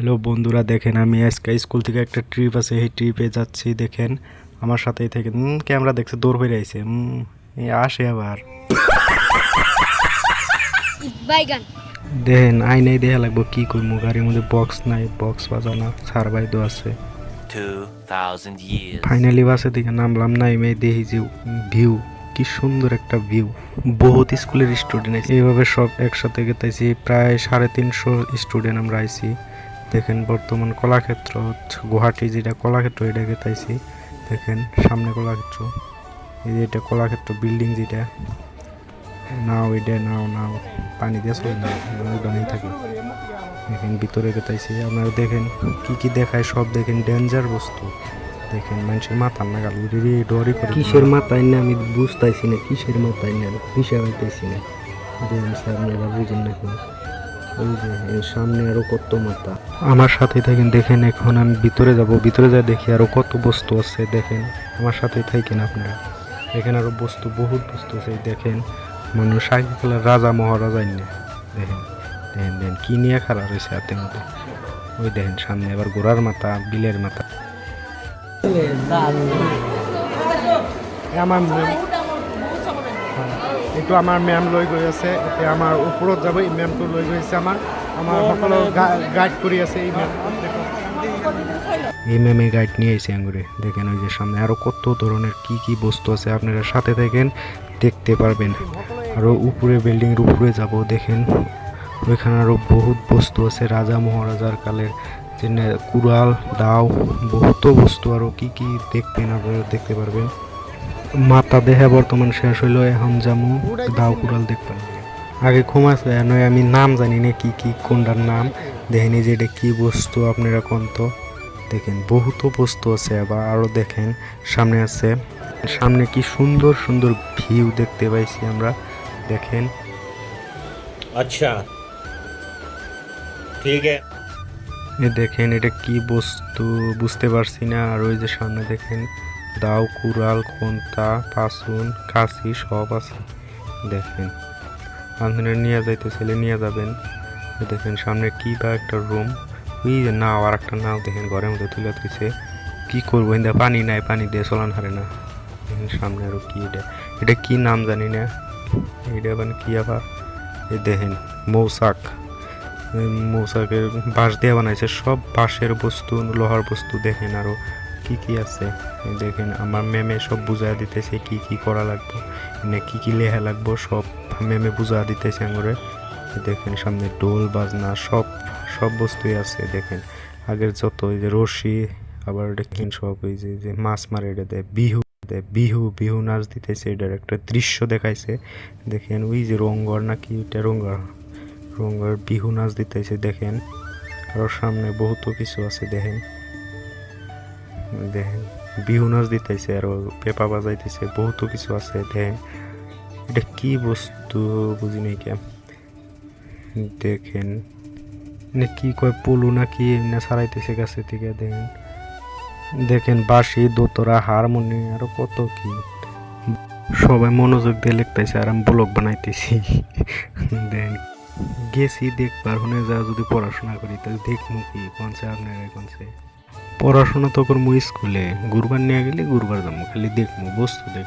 Hello বন্ধুরা, দেখেন আমি আজকে স্কুল থেকে একটা ট্রিপ আছে, এই ট্রিপে যাচ্ছি। দেখেন আমার সাথেই থেকে ক্যামেরা দেখছে দৌড় হয়ে আইছে, আসে আবার দেখেন আইনাই দেখা লাগবো কি করবো, গাড়ির মধ্যে বক্স নাই, বক্স বাজানো সারবাই দো আছে। 2000 years ফাইনালি বাসে থেকে নামলাম, নাইমে দেখি যে ভিউ কি সুন্দর একটা ভিউ। বহুত স্কুলের স্টুডেন্ট আছে, এইভাবে সব একসাথে গেতেছি। প্রায় 350 স্টুডেন্ট আমরা আইছি। দেখেন বর্তমান কলাক্ষেত্র গুয়াহাটি, যেটা কলাক্ষেত্র এটা গেতাইছি। দেখেন সামনে কলাক্ষেত্র, এই যে এটা কলাক্ষেত্র বিল্ডিং, যেটা নাও এটা নাও পানি দিয়ে চলে না, উড়ানি থাকে। দেখেন ভিতরে গেতাইছি, আপনারা দেখেন কি কি দেখায় সব। দেখেন ডেঞ্জার বস্তু, দেখেন মানুষের মাথা নাগাল ডরি করে। কিসের মাথায় না আমি বুঝতেছি না, কিসের মাথায় না হিসাব হইতেছি না। আপনারা বুঝুন না, ওই যে সামনে আরো কত মাথা। আমার সাথে থাকেন, দেখেন এখন আমি ভিতরে যাব, ভিতরে যা দেখি আরো কত বস্তু আছে। দেখেন আমার সাথে থাকেন আপনারা, এখানে আরো বস্তু, বহুত বস্তু আছে। দেখেন মানুষ আগে খেলার রাজা মহারাজা না। দেখেন দেখেন দেখেন কি নিয়ে খারাপ রয়েছে হাতের মধ্যে। ওই দেখেন সামনে আবার ঘোড়ার মাথা, বিলের মাথা। আমার এইটো আমার ম্যাম লৈ গৈ আছে, এতিয়া আমাৰ ওপৰত যাব। এই ম্যামটো লৈ গৈছে আমাৰ সকলো গাইড কৰি আছে। এই ম্যামে গাইড নিয়ে এসে আঙ্গুরে। দেখেন ওই যে সামনে আরো কত ধরনের কি কি বস্তু আছে, আপনারা সাথে থাকেন দেখতে পারবেন। আরো উপরে বিল্ডিং এর উপরে যাব, দেখেন ওইখানে আরো বহুত বস্তু আছে, রাজা মহারাজার কালের, যেন কুড়াল দাও, বহুত বস্তু আরো কি কি দেখবেন, আপনারা দেখতে পারবেন। মাথা দেখে বর্তমান শেষ হইলো, এখন যামু দাও কুড়াল দেখবেন। আগে ঘুমাছে নয়, আমি নাম জানি না কি কি কোনটার নাম। দেখেন এই যে এটা কি বস্তু, আপনারা কোন তো দেখেন বহুত বস্তু আছে। আবার আরো দেখেন সামনে আছে, সামনে কি সুন্দর সুন্দর ভিউ দেখতে পাইছি আমরা। দেখেন আচ্ছা ঠিক আছে, দেখেন এটা কি বস্তু বুঝতে পারছি না। আর ওই যে সামনে দেখেন দাও কুড়াল কোনটা পাসুন কাশি সব আছে। দেখেন আপনারা নিয়ে যাইতেছিলে নিয়ে যাবেন। দেখেন সামনে কি বা একটা রুম, ওই যে নাও, আর একটা নাও দেখেন ঘরের মধ্যে তুলে তুলছে। কি করবো, কিন্তু পানি নাই, পানি দিয়ে চলান হারে না। দেখেন সামনে আরো কি, এটা কি নাম জানি না, এটা মানে কি আবার। এই দেখেন মৌচাকের বাঁশ দিয়ে বানাইছে, সব বাঁশের বস্তু, লোহার বস্তু। দেখেন আরো কি কি আছে। দেখেন আমার ম্যামে সব বুঝা দিতেছে কি কি করা লাগবে, মানে কি কি লেখা লাগবো, সব ম্যামে বুঝা দিতেছে আঙুরে। দেখেন সামনে ঢোল বাজনা সব বস্তুই আছে। দেখেন আগের যত ওই যে রশি, আবার দেখেন সব ওই যে মাছ মারে, এটা দেয় বিহু নাচ দিতেছে। এটার একটা দৃশ্য দেখাইছে। দেখেন ওই যে রঙ্গর নাকি, এটা রঙ্গর বিহু নাচ দিতেছে। দেখেন আরো সামনে বহুত কিছু আছে। দেখেন বিহু নাচ দিতেছে, আরো পেপা বাজাইতেছে, বহুত কিছু আছে। দেখেন এটা কি বস্তু বুঝি নাই কে। দেখেন কি কয় পলু নাকি এমনি ছাড়াইতেছে গাছে থেকে। দেখেন বাঁশি দোতরা হারমোনি আরো কত কি, সবাই মনোযোগ দিয়ে লিখতেছে আর আমি ব্লগ বানাইতেছি। দেখেন গেছি দেখবার হনে যা, যদি পড়াশোনা করি তাহলে দেখবো কি কোনছে আপনারা কোনছে। পড়াশোনা তো করবো স্কুলে, ঘুরবার নিয়ে গেলে ঘুরবার যাবো, খালি দেখবো বস্তু দেখবো।